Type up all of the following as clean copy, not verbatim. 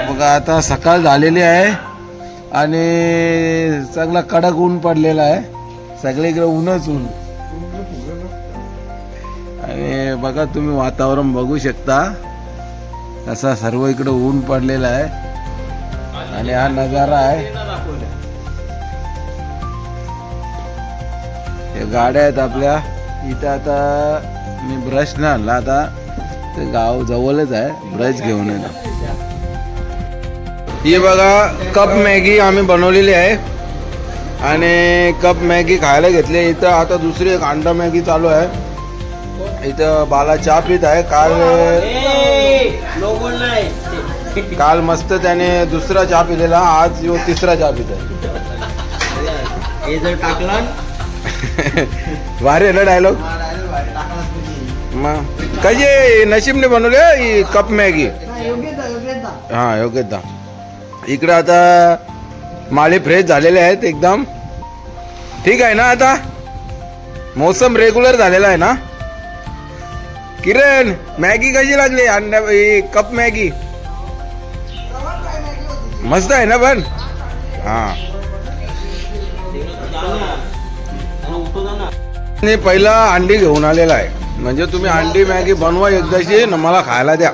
बघा आता सकाळ झालेली आहे आणि चांगला कडक ऊन पडलेला आहे. सगळीकडे ऊनच ऊन. आणि बघा तुम्ही वातावरण बघू शकता असा सर्व इकडे ऊन पडलेला आहे आणि हा नजारा आहे. हे गाड्या आहेत आपल्या इथं. आता मी ब्रश नाही आणला, आता ते गाव जवळच आहे, ब्रश घेऊन येतो. ही बघा कप मॅगी आम्ही बनवलेली आहे आणि कप मॅगी खायला घेतली इथं. आता दुसरी एक अंडा मॅगी चालू आहे इथं. बाला चहा पित आहे. काल मस्त त्याने दुसरा चहा पिलेला, आज यो तिसरा चहा पित आहे. भारी आहे ना डायलॉग. मग कशी नशीबने बनवले ही कप मॅगी. हा योग्यता. इकडे आता माळे फ्रेश झालेले आहेत एकदम. ठीक आहे ना. आता मोसम रेग्युलर झालेला आहे ना. किरण मॅगी कशी लागली? अंडा कप मॅगी मस्त आहे ना. पण हा पहिला अंडी घेऊन आलेला आहे. म्हणजे तुम्ही अंडी मॅगी बनवा एकदाशी न मला खायला द्या.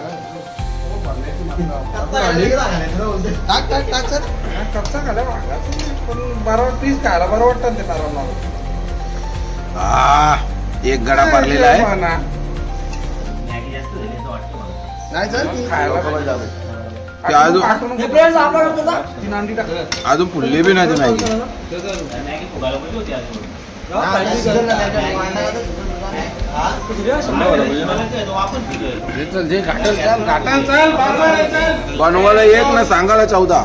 एक गडा भरलेला आहे. अजून फुलली बी नाही मॅगी. बनवायला एक ना सांगायला 14.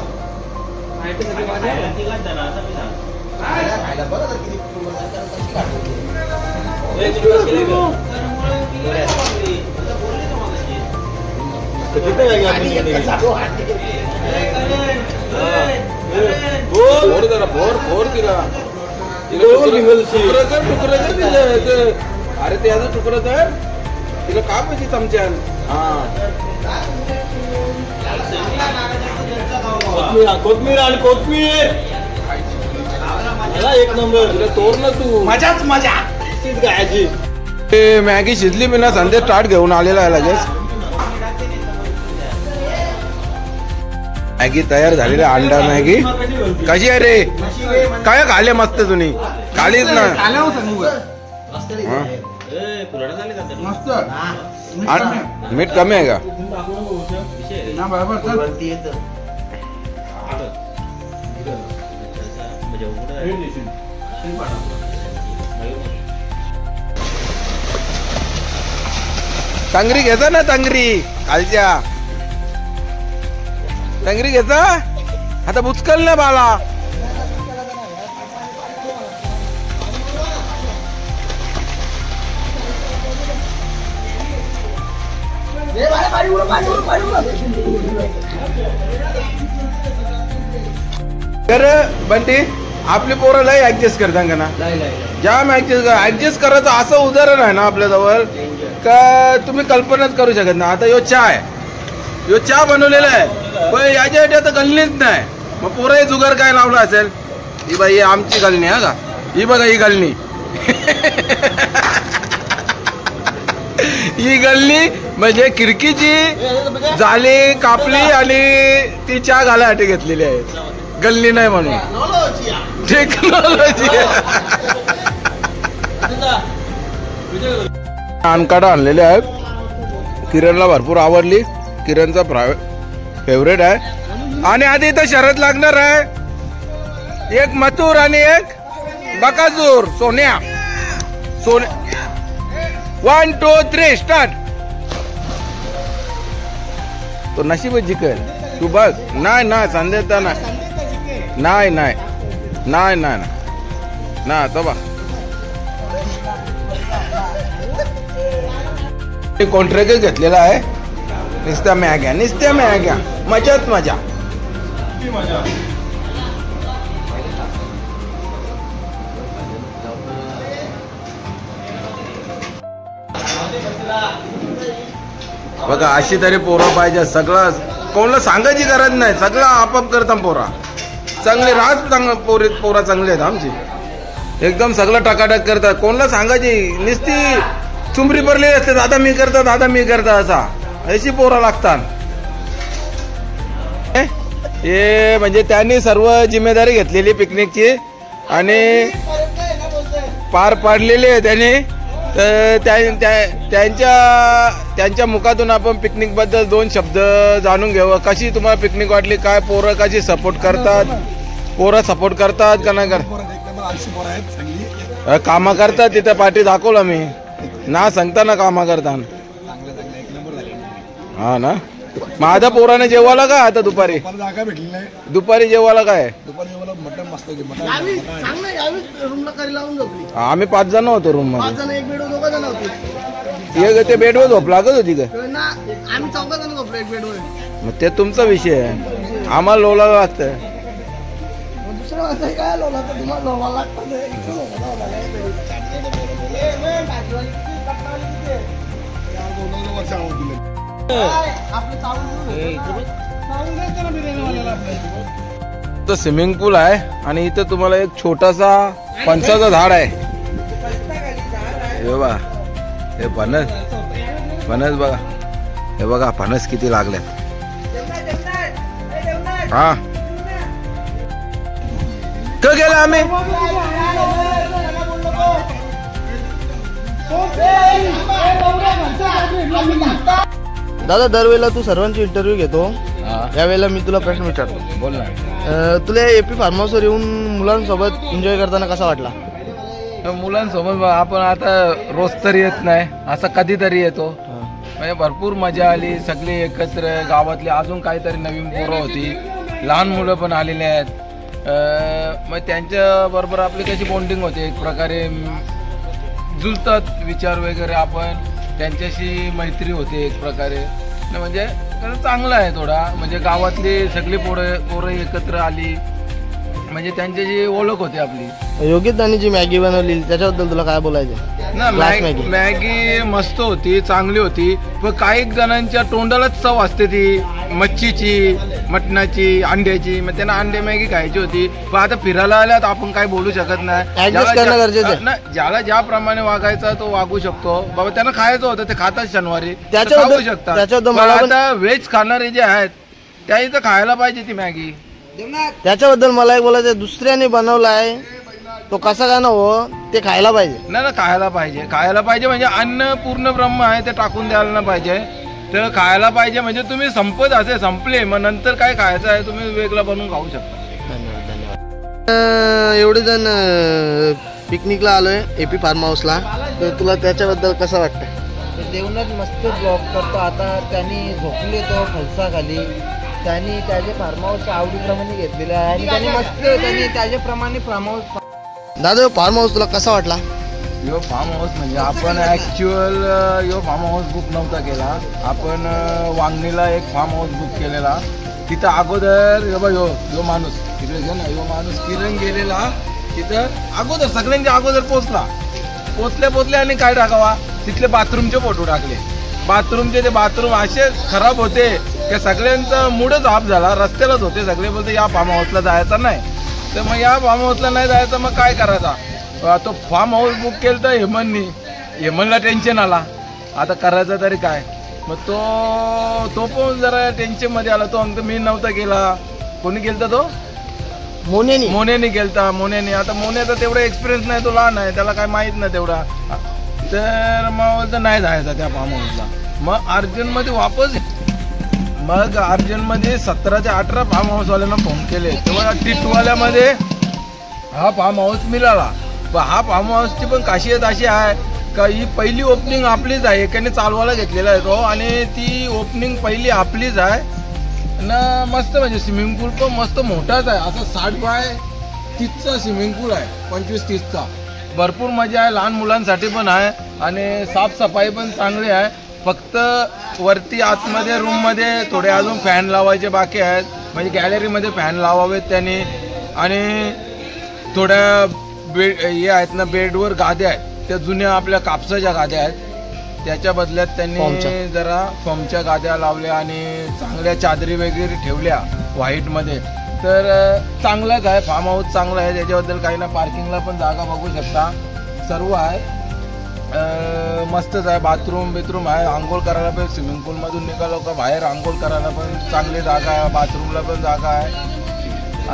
अरे त्याचं तुकडं तर तिला का पाहिजे चमच्यान. कोथमीर आणि कोथमीर एक नंबर. तिला तोड ना तू. मजाच मजा तीच गायची. मॅगी शिजली मी ना. संदेश स्टार्ट घेऊन आलेला आहे लगेच. मॅगी तयार झालेली. अंडा मॅगी कशी आहे रे? काय खाले मस्त तुम्ही? खालीच ना. मीठ कमी आहे का? तंगरी घ्यायचा ना. तंगरी खालच्या तंगरी घ्यायचा. आता बुचकल ना बाला. तर बंटी आपली पोरं लय ऍडजस्ट करता का ना. जाम ऍडजस्ट करायचं असं उदाहरण आहे ना आपल्याजवळ का तुम्ही कल्पनाच करू शकत ना. आता यो चहा आहे. यो चहा बनवलेला आहे पण याच्या तर गल्लीच नाही. मग पोरं जुगार काय लावलं असेल. ही बाई आमची गलनी हा का. ही बघा ही गलनी. ही गल्ली म्हणजे खिडकीची जाली कापली आणि ती चहा घालायसाठी घेतलेली आहे. गल्ली नाही म्हणून. टेक्नॉलॉजी. आनकाडा आणलेले आहेत. किरणला भरपूर आवडली. किरणचा फेवरेट आहे. आणि आधी इथं शरद लागणार आहे. एक मथुर आणि एक बकासूर. सोन्या 1 2 3 स्टार्ट. तो नशीबच जिंकेल. तू बघ. नाही नाही संदेशता नाही. नाही नाही नाही नाही ना. तो बघ कॉन्ट्रॅक्ट घेतलेला आहे. नुसत्या मॅग्या मजाच मजा. बघा अशी तरी पोरं पाहिजे. सगळं कोणाला सांगायची गरज नाही, सगळं आपाप करता पोरा चांगले पोरा चांगले आहेत आमची, एकदम सगळं टकाटक करतात. कोणाला सांगायची नुसती चुंबरी भरलेली असते, दादा मी करता दादा मी करता असा, अशी पोरा लागतात. हे म्हणजे त्यांनी सर्व जिम्मेदारी घेतलेली पिकनिकची आणि पार पाडलेली आहे त्यांनी. तर त्यांच्या मुखातून आपण पिकनिक बद्दल 2 शब्द जाणून घेऊ. कशी तुम्हाला पिकनिक वाटली, काय पोरं कशी सपोर्ट करतात, पोरं सपोर्ट करतात का नाही करतात, कामं करतात तिथं पाठी दाखवलं मी ना सांगता ना कामं करतात. हा ना. माझ्या पोराने जेवायला काय आता दुपारी जेवायला काय, आम्ही 5 जण होतो रूम मध्ये. ते बेडवर झोप लागत होती का, मग ते तुमचा विषय आहे, आम्हाला लोला लागतं. स्विमिंग पूल आहे आणि इथं तुम्हाला एक छोटासा फणसाचं झाड आहे. हे बघा, हे फणस बघा, हे बघा फणस किती लागल्यात. हा क गेला आम्ही दादा. दरवेळेला तू सर्वांची इंटरव्ह्यू घेतो, यावेळेला मी तुला प्रश्न विचारतो. बोल ना. तुला एपी फार्म हाऊसवर येऊन मुलांसोबत एन्जॉय करताना कसा वाटला? मुलांसोबत आपण आता रोज तरी येत नाही, असं कधीतरी येतो. म्हणजे भरपूर मजा आली, सगळे एकत्र, गावातली अजून काहीतरी नवीन पोरं होती, लहान मुलं पण आलेली आहेत. मग त्यांच्या बरोबर आपली कशी बॉन्डिंग होते, एक प्रकारे जुळतात विचार वगैरे, आपण त्यांच्याशी मैत्री होते एक प्रकारे. म्हणजे चांगलं आहे थोडा, म्हणजे गावातली सगळी पोरं एकत्र आली म्हणजे त्यांच्याशी ओळख होते आपली. योगितांनी जी मॅगी बनवली त्याच्याबद्दल तुला काय बोलायचं ना? मॅगी मस्त होती, चांगली होती, पण काही जणांच्या तोंडालाच चव असते ती मच्छीची, मटणाची, अंड्याची. मग त्यांना अंडे मॅगी खायची होती. पण आता फिरायला आल्यात आपण काही बोलू शकत नाही. ज्याला ज्याप्रमाणे वागायचा तो वागू शकतो. बाबा त्यांना खायचं होतं ते खातात शनिवारी, खाऊ शकतात. आता व्हेज खाणारे जे आहेत त्या इथं खायला पाहिजे ती मॅगी. त्याच्याबद्दल मला एक बोलायचं, दुसऱ्याने बनवलाय तो कसा काय ना हो, ते खायला पाहिजे. नाही खायला पाहिजे म्हणजे अन्न पूर्ण ब्रह्म आहे, ते टाकून द्यायला नाही पाहिजे. तर खायला पाहिजे म्हणजे तुम्ही संपले मग नंतर काय खायचं आहे तुम्ही वेगळं बनवून खाऊ शकता. धन्यवाद. एवढे जण पिकनिकला आलोय एपी फार्म हाऊसला, तर तुला त्याच्याबद्दल कसं वाटतं? देवनाथ मस्त जॉब करतो. आता त्यांनी झोपले तो फलसाखाली, त्यांनी त्याचे फार्म हाऊस आवडीप्रमाणे घेतलेलं आहे आणि त्यांनी मस्त त्याच्याप्रमाणे फार्म हाऊस. दादा फार्म हाऊस तुला कसा वाटला? यो फार्म हाऊस म्हणजे आपण ॲक्च्युअल यो फार्म हाऊस बुक नव्हता केला. आपण वांगणीला एक फार्म हाऊस बुक केलेला. तिथं अगोदर यो माणूस तिकडे घे ना, यो माणूस किरण गेलेला तिथं अगोदर, सगळ्यांच्या अगोदर पोचल्या आणि काय टाकावा, तिथले बाथरूमचे फोटो टाकले. बाथरूमचे ते बाथरूम असे खराब होते की सगळ्यांचा मूडच ऑफ झाला. रस्त्यालाच होते सगळे, बोलते या फार्म हाऊसला जायचं नाही. तर मग या फार्म हाऊसला नाही जायचं, मग काय करायचा. तो फार्म हाऊस बुक केलं तर हेमनला टेन्शन आला, आता करायचं तरी काय. मग तो पण जरा टेन्शनमध्ये आला. तो अंक मी नव्हता केला, कोणी केलता, तो मोनेने केलता. मोनेने आता मोनेचा तेवढा एक्सपिरियन्स नाही, तो लहान आहे, त्याला काय माहीत नाही तेवढा. तर मग बोलतं नाही जायचं त्या फार्म हाऊसला. मग अर्जंटमध्ये वापस, मग अर्जंटमध्ये 17 ते 18 फार्म हाऊसवाल्यांना फोन केले. तेव्हा टिटवाल्यामध्ये हा फार्म हाऊस मिळाला. पण हा फार्म हाऊसची पण खासियत अशी आहे का ही पहिली ओपनिंग आपलीच आहे, एकाने चालवायला घेतलेला आहे तो, आणि ती ओपनिंग पहिली आपलीच आहे ना. मस्त म्हणजे स्विमिंग पूल पण मस्त मोठाच आहे, असं 60 बाय 30चा स्विमिंग पूल आहे, 25-30चा. भरपूर मजा आहे, लहान मुलांसाठी पण आहे आणि साफसफाई पण चांगली आहे. फक्त वरती आतमध्ये रूममध्ये थोडे अजून फॅन लावायचे बाकी आहेत, म्हणजे गॅलरीमध्ये फॅन लावावेत त्यांनी. आणि थोड्या हे आहेत ना, बेडवर गाद्या आहेत, त्या जुन्या आपल्या कापसाच्या गाद्या आहेत, त्याच्या बदल्यात त्यांनी जरा फॉर्मच्या गाद्या लावल्या आणि चांगल्या चादरी वगैरे ठेवल्या व्हाईटमध्ये, तर चांगलंच आहे. फार्म हाऊस चांगलं आहे, त्याच्याबद्दल काही ना. पार्किंगला पण जागा बघू शकता, सर्व आहे, मस्तच आहे. बाथरूम आहे, आंघोळ करायला पण स्विमिंग पूलमधून निघालो का बाहेर आंघोळ करायला पण चांगली जागा आहे, बाथरूमला पण जागा आहे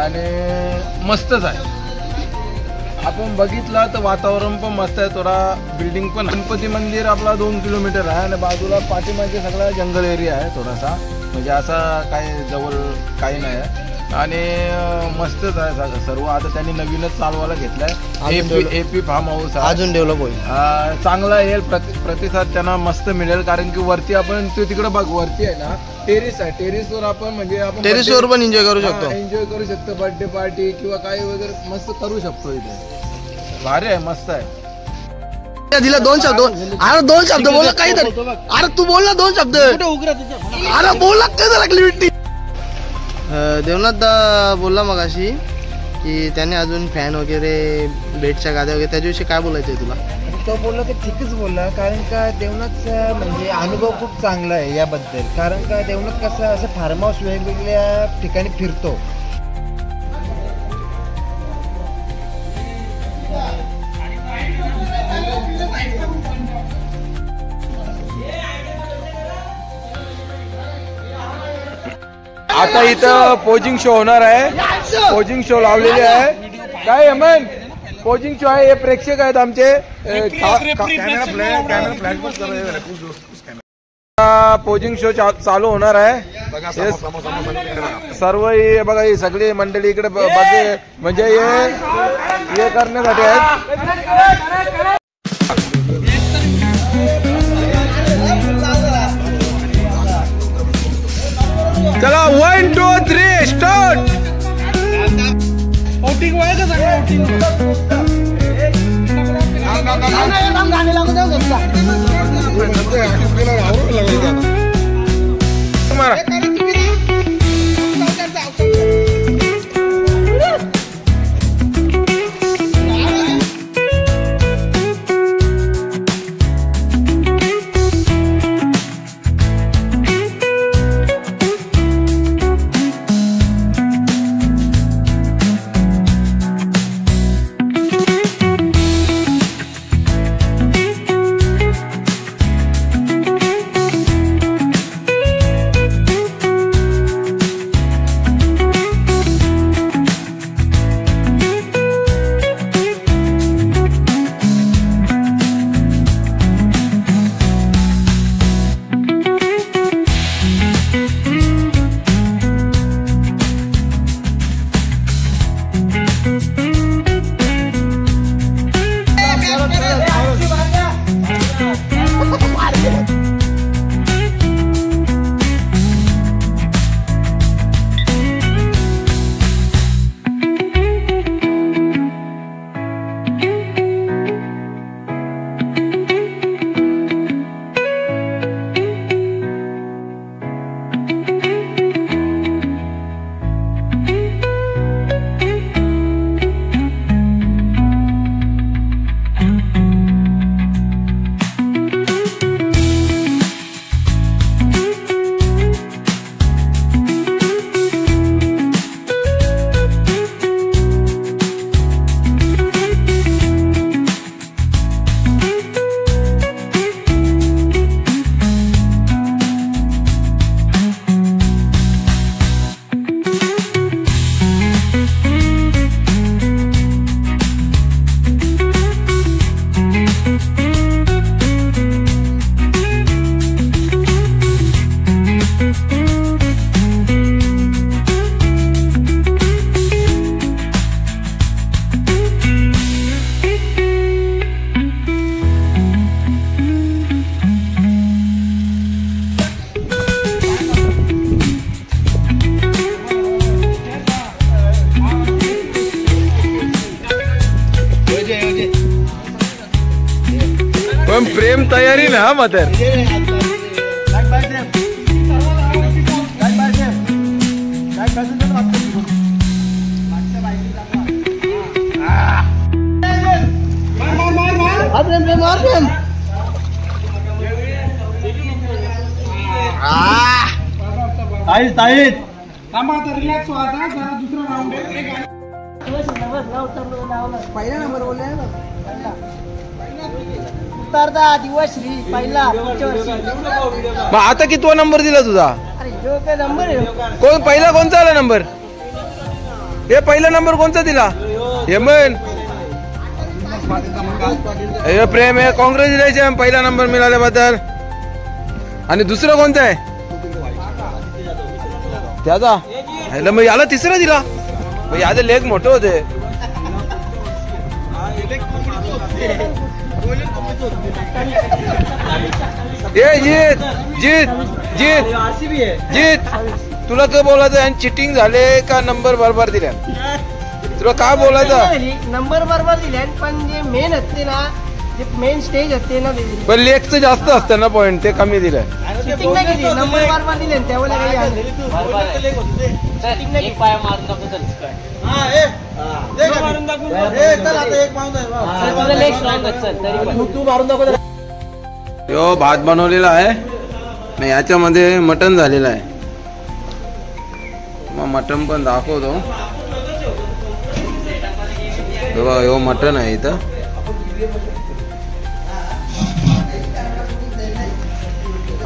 आणि मस्तच आहे. आपण बघितलं तर वातावरण पण मस्त आहे, थोडा बिल्डिंग पण. गणपती मंदिर आपला 2 किलोमीटर आहे आणि बाजूला पाठीमागे सगळा जंगल एरिया आहे थोडासा, म्हणजे असा काही जवळ काही नाही आहे आणि मस्तच आहे सर्व. आता त्यांनी नवीनच चालवायला घेतलाय, एपी फार्म हाऊस अजून डेव्हलप होईल, चांगला येईल, प्रतिसाद त्यांना मस्त मिळेल. कारण की वरती आपण तिकडे बघ, वरती आहे ना टेरिस आहे, टेरिसवर आपण म्हणजे आपण टेरिसवर पण एन्जॉय करू शकतो, बर्थडे पार्टी किंवा काही वगैरे मस्त करू शकतो. इथे भारी आहे, मस्त आहे. दिला 2 शब्द, अरे 2 शब्द बोला काहीतरी, अरे तू बोल ना 2 शब्द, अरे बोला काय लागली. देवनाथ बोलला मग अशी की त्याने अजून फॅन वगैरे बेडच्या गाद्या वगैरे त्याच्याविषयी काय बोलायचं आहे तुला? तो बोलला ते ठीकच बोलला, कारण का देवनाथचा म्हणजे अनुभव खूप चांगला आहे याबद्दल. कारण का देवनाथ कसं असं फार्म हाऊस वेगवेगळ्या ठिकाणी फिरतो. आता इथं पोजिंग शो होणार आहे, पोजिंग शो लावलेले आहे. काय अमन पोजिंग शो आहे, हे प्रेक्षक आहेत आमचे. पोजिंग शो चालू होणार आहे, सर्व बघा ही सगळी मंडळी इकडे म्हणजे हे करण्यासाठी आहेत. चला 1 2 3 स्टार्ट. पण प्रेम तयारी ना मदर. रिलॅक्स व्हा आता, जरा दुसरा राऊंड आहे. पहिला नंबर बोलले उतारदा दिवश्री पहिला पुढच्या वर्षी. मग आता कितवा नंबर दिला तुझा? अरे जो काय नंबर आहे कोण पहिला कोणता आला नंबर? हे पहिला नंबर कोणता दिला? हेमन हे प्रेम आहे, कॉंग्रॅच्युलेशन पहिला नंबर मिळाल्याबद्दल. आणि दुसरं कोणतं आहे त्याचा? मग याला तिसरा दिला. मग याचे लेग मोठे होते. ए जीत जीत जीत जीत तुला काय बोलायचं? आणि चिटिंग झाले का नंबर बरोबर दिल्या? तुला काय बोलायचं? नंबर बरोबर दिले पण जे मेन असते ना, जे मेन स्टेज असते ना, पण लेगचं जास्त असतं ना पॉइंट, ते कमी दिलंय. चिटिंग नाही केली, नंबर बरोबर दिले त्यावेळेला काही आलं. यो भात बनवलेला आहे, याच्यामध्ये मटण झालेलं आहे. मग मटण पण दाखवतो. बघा यो मटण आहे इथं.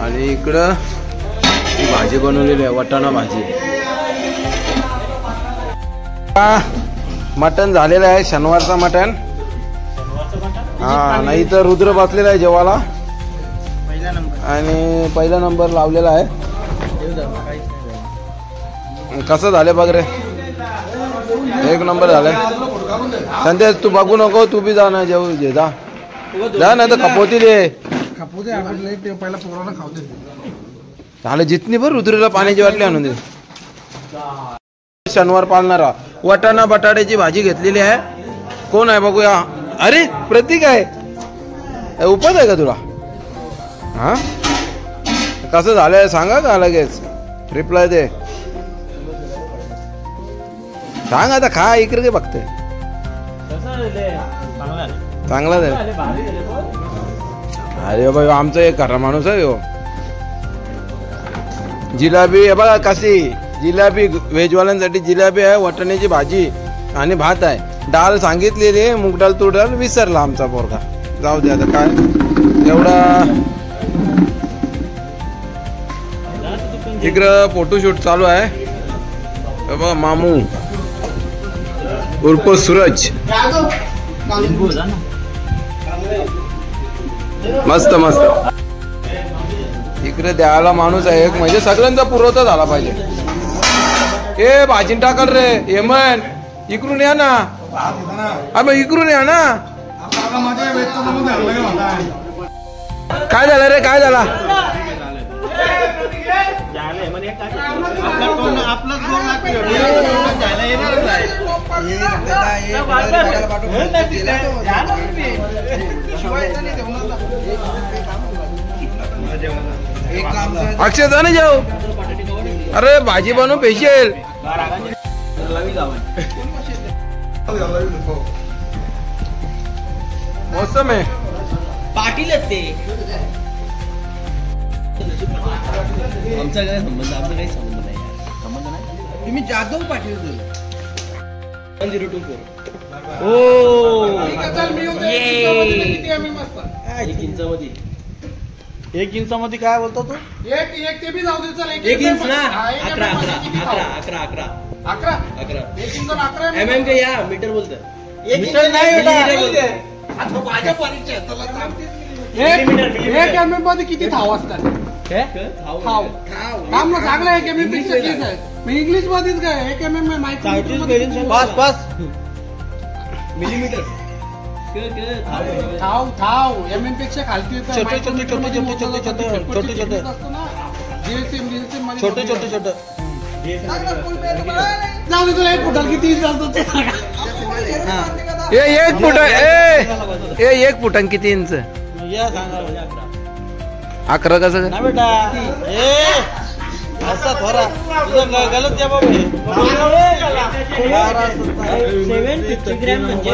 आणि इकडं ही भाजी बनवलेली आहे, वाटाणा भाजी. मटण झालेलं आहे, शनिवारचा मटण. हा, नाही तर रुद्र बसलेला आहे जेवायला आणि पहिला नंबर लावलेला आहे. कसं झालं बघ रे, एक नंबर झालाय. संदेश तू बघू नको, तू बी जा ना, जेवू जे जा नाही तर खपोती दे. पहिला पोराला खावते झालं जितनी भर रुद्रीला पाण्याची बाटली आणून दे. शनिवार पाळणारा वाटाणा बटाट्याची भाजी घेतलेली आहे. कोण आहे बघूया. अरे प्रतीक आहे, उपास आहे का तुला? हा, कसं झालंय सांगा का लगेच रिप्लाय दे. सांग आता, खा इकडे काय बघते. चांगला दे. अरे बाबा आमचा एक खरा माणूस आहे. जिलेबी आहे बघा कशी, जिलेबी व्हेजवाल्यांसाठी जिलेबी आहे, वाटाण्याची भाजी आणि भात आहे. डाळ सांगितलेली, मूग डाळ तूर डाळ विसरला आमचा पोरगा. जाऊ दे आता काय एवढा. इकडं फोटोशूट चालू आहे बघा. मामू उर्फ सूरज. मस्त मस्त. इकडे द्यायला माणूस आहे एक, म्हणजे सगळ्यांचा पुरवठा झाला पाहिजे. ए भाजी टाकल रे हेमन, इकडून या ना. मग इकडून या ना. काय झालं रे, काय झाला? अक्षय जा ना जाऊ. अरे भाजी बनवून पेशेल. मौसम आहे पाटील ते आमचा काय संबंध? आमचा काही संबंध नाही. संबंध नाही. तुम्ही जाधव पाटील 1024. एक इंचामध्ये काय बोलतो तू? एक ते बी जाऊ दे. चल एक इंच ना. 11 एक इंच 11 mm का या मीटर बोलतात. मीटर नाही. एक एमएम मध्ये किती थाव असतात? काम ना चांगला. एक एमएम पेक्षा किती आहे इंग्लिश मध्येच काय? एक एमएम माहिती 5 मिलीमीटर. थाव एमएम पेक्षा खालती छोटे छोटे जाऊ दे. तुला एक फुटाल किती इंच असतो ते सांगा. एक फुट एक फुटान किती इंच? 11 कसं? असा थोडा गलत जबाब आहे. 750 ग्रॅम म्हणजे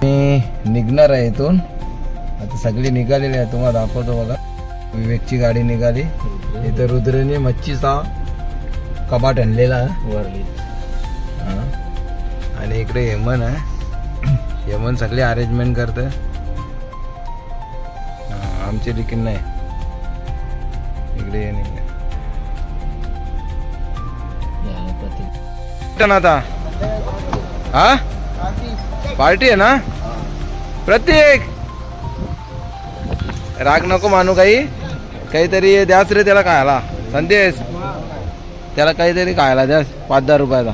मी निघणार आहे इथून. आता सगळी निघालेली आहे, तुम्हाला दाखवतो बघा. विवेकची गाडी निघाली. इथं रुद्रने मच्छीचा कबाट आणलेला आहे आणि इकडे यमन आहे. यमन सगळी अरेंजमेंट करते. आमची देखील नाही इकडे आता. हा पार्टी आहे ना प्रत्येक. राग नको मानू, काहीतरी द्यास रे त्याला खायला. संदेश त्याला काहीतरी खायला द्यास 5-10 रुपयाचा.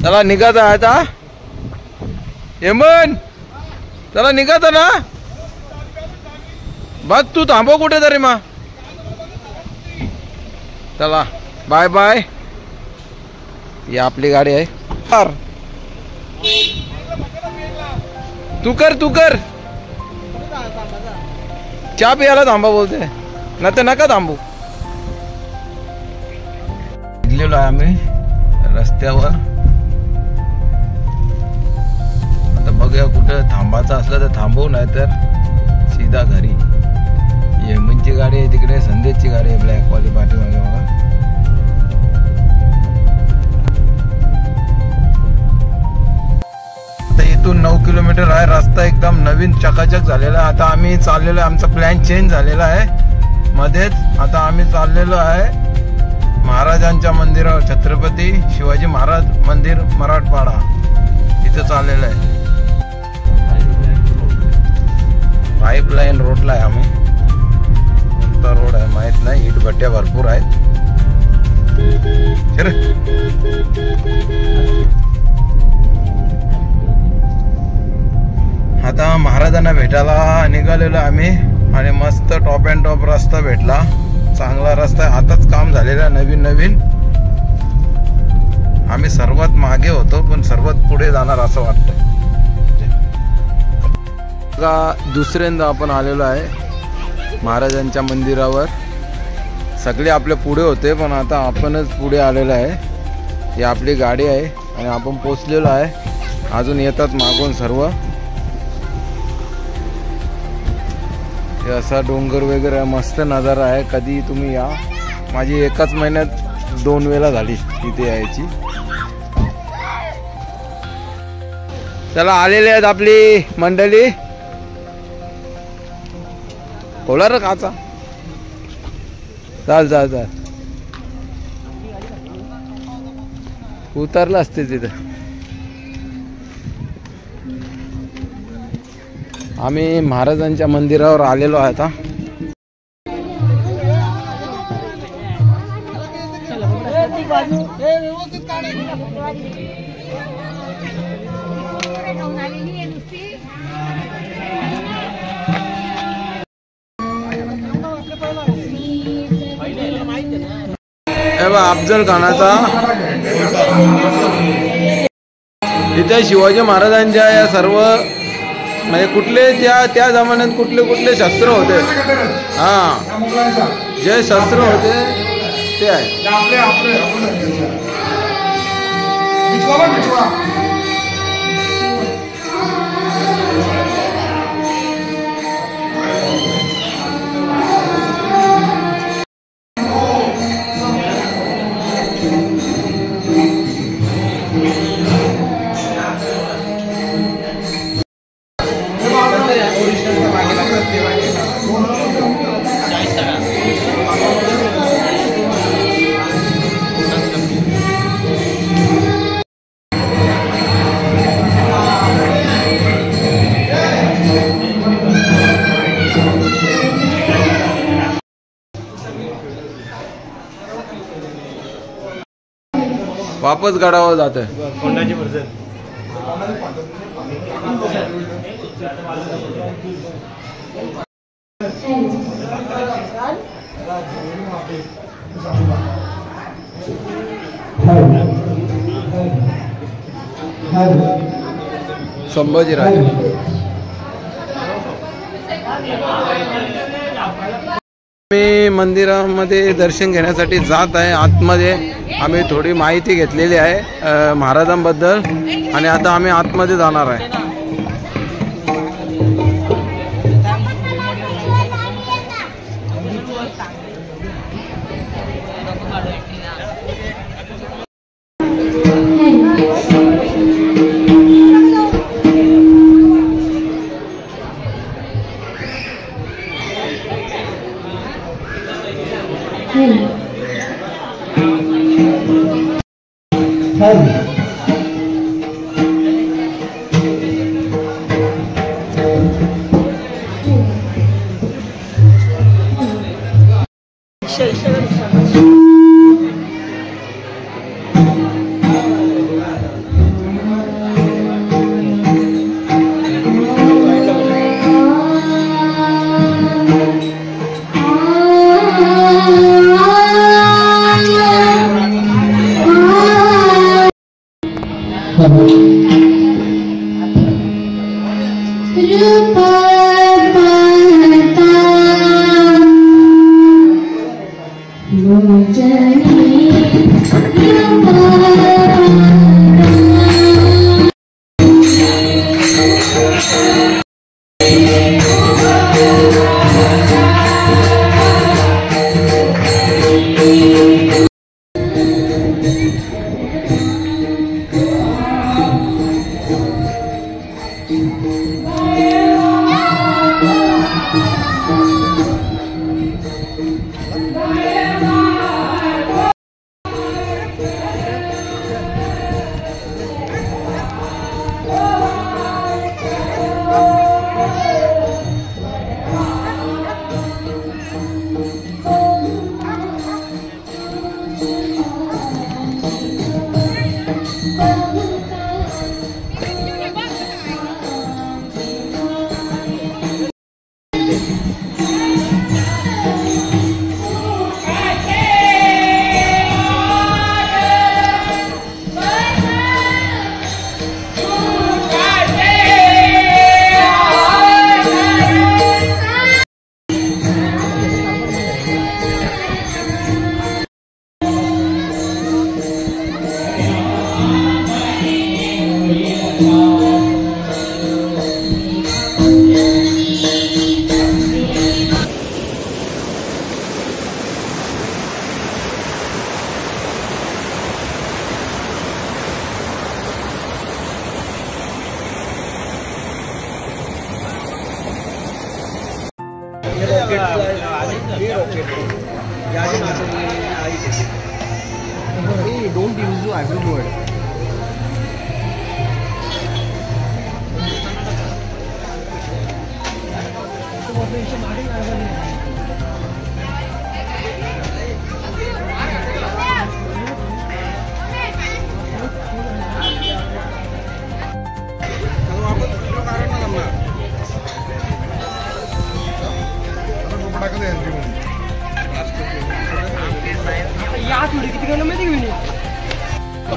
त्याला निघायचा आता हेमन, त्याला निघायचा ना. बघ तू थांबव कुठे तरी मा. चला बाय बाय. ही आपली गाडी आहे. तू कर चहा पियाला थांबा बोलते ना, तर नका थांबू. निघलेलो आहे आम्ही रस्त्यावर. आता बघूया कुठं थांबायचं असलं तर थांबवू, नाही तर सीधा घरी. यमनची गाडी आहे तिकडे, संदेशची गाडी आहे ब्लॅकवाली पाठीमागे बघा. इथून 9 किलोमीटर आहे रस्ता, एकदम नवीन चकाचक झालेला आहे. आता आम्ही चाललेलो आहे, आमचा प्लॅन चेंज झालेला आहे मध्येच. आता आम्ही चाललेलो आहे महाराजांच्या मंदिरावर, छत्रपती शिवाजी महाराज मंदिर मराठवाडा, इथं चाललेलं आहे. पाईपलाईन रोडला आहे आम्ही. कोणता रोड आहे माहित नाही, इट भट्ट्या भरपूर आहेत. आता महाराजांना भेटायला निघालेलो आम्ही आणि मस्त टॉप अँड टॉप रस्ता भेटला. चांगला रस्ता आहे, आताच काम झालेला नवीन. आम्ही सर्वात मागे होतो पण सर्वात पुढे जाणार असं वाटतं. दुसऱ्यांदा आपण आलेलो आहे महाराजांच्या मंदिरावर. सगळे आपले पुढे होते पण आता आपणच पुढे आलेलो आहे. ही आपली गाडी आहे आणि आपण पोचलेलो आहे. अजून येतात मागून सर्व. असा डोंगर वगैरे मस्त नजारा आहे. कधी तुम्ही या. माझी एकाच महिन्यात 2 वेळा झाली इथे यायची. चला आलेले आहेत आपली मंडळी. खोला रे काचा. चाल उतरला असते तिथं. आम्ही महाराजांच्या मंदिरावर आलेलो आहे आता. अफजल खानाचा इथे शिवाजी महाराजांच्या या सर्व म्हणजे कुठले त्या जमान्यात कुठले शस्त्र होते, जे शस्त्र होते ते आहे. वापस गडावर जाते. संभाजीराजे मी मंदिरामध्ये दर्शन घेण्यासाठी जात आहे. आतमध्ये आम्ही थोडी माहिती घेतलेली आहे महाराजांबद्दल आणि आता आम्ही आतमध्ये जाणार आहे. Don't use the every word.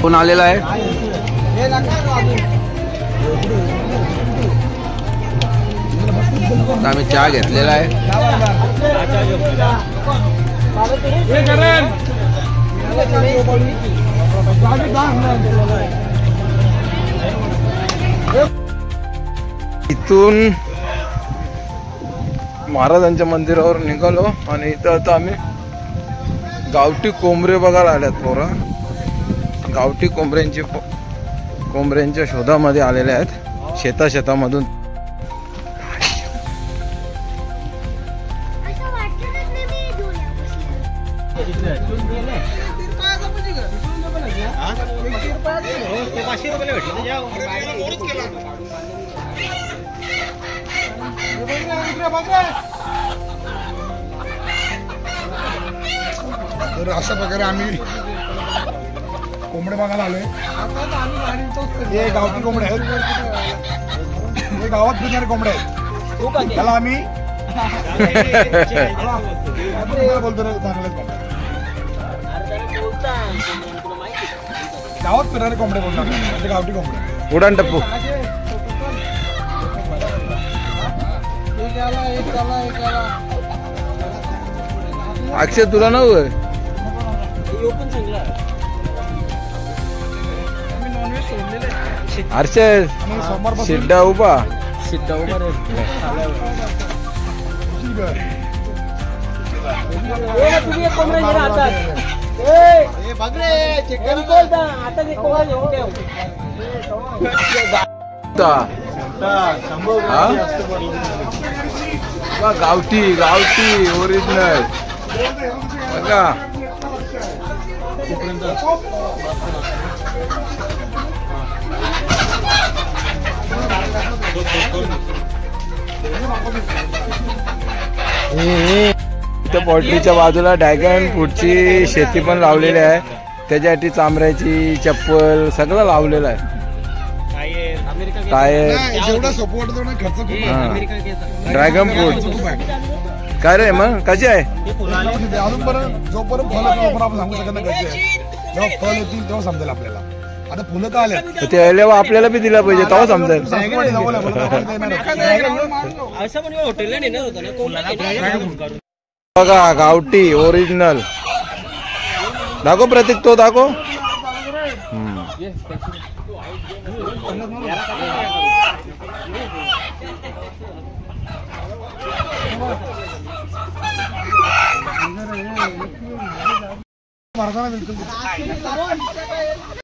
कोण आलेला आहे? आम्ही चहा घेतलेला आहे. इथून महाराजांच्या मंदिरावर निघालो आणि इथं आता आम्ही गावठी कोंबरे बघायला आल्यात. पोरा गावठी कोंबऱ्यांच्या शोधामध्ये आलेले आहेत शेतामधून. तर अशा प्रकारे आम्ही कोंबडे बघायला आलोय. हे गावठी कोंबडे आहेत, हे गावात फिरणारे कोंबडे आहेत. त्याला आम्ही बोलतो ना चांगलंच बोलतो. गावात फिरणारे कोंबडे बोलतात म्हणजे गावठी कोंबडे. उडान टप्पू अक्षय तुला ना हर्षद शिड्डा उभा गावठी गावठी ओरिजिनल बघा. इथं पोल्ट्रीच्या बाजूला ड्रॅगन फ्रूटची शेती पण लावलेली आहे. त्याच्यासाठी चामड्याची चप्पल सगळं लावलेलं आहे. टायर जेवढा सोपं वाटतो ना खर्च खूप ड्रॅगन फ्रूट काय रे मग कशी आहे. अजूनपर्यंत जोपर्यंत फळ आपण सांगू शकत नाही कशी आहे. जेव्हा फळ येतील तेव्हा समजेल आपल्याला. आता फुलं का आले ते आल्यावर आपल्याला बी दिला पाहिजे तेव्हा समजेल. बघा गावठी ओरिजिनल दाखव प्रतीक तो दाखव. मार्गाने बिलकुल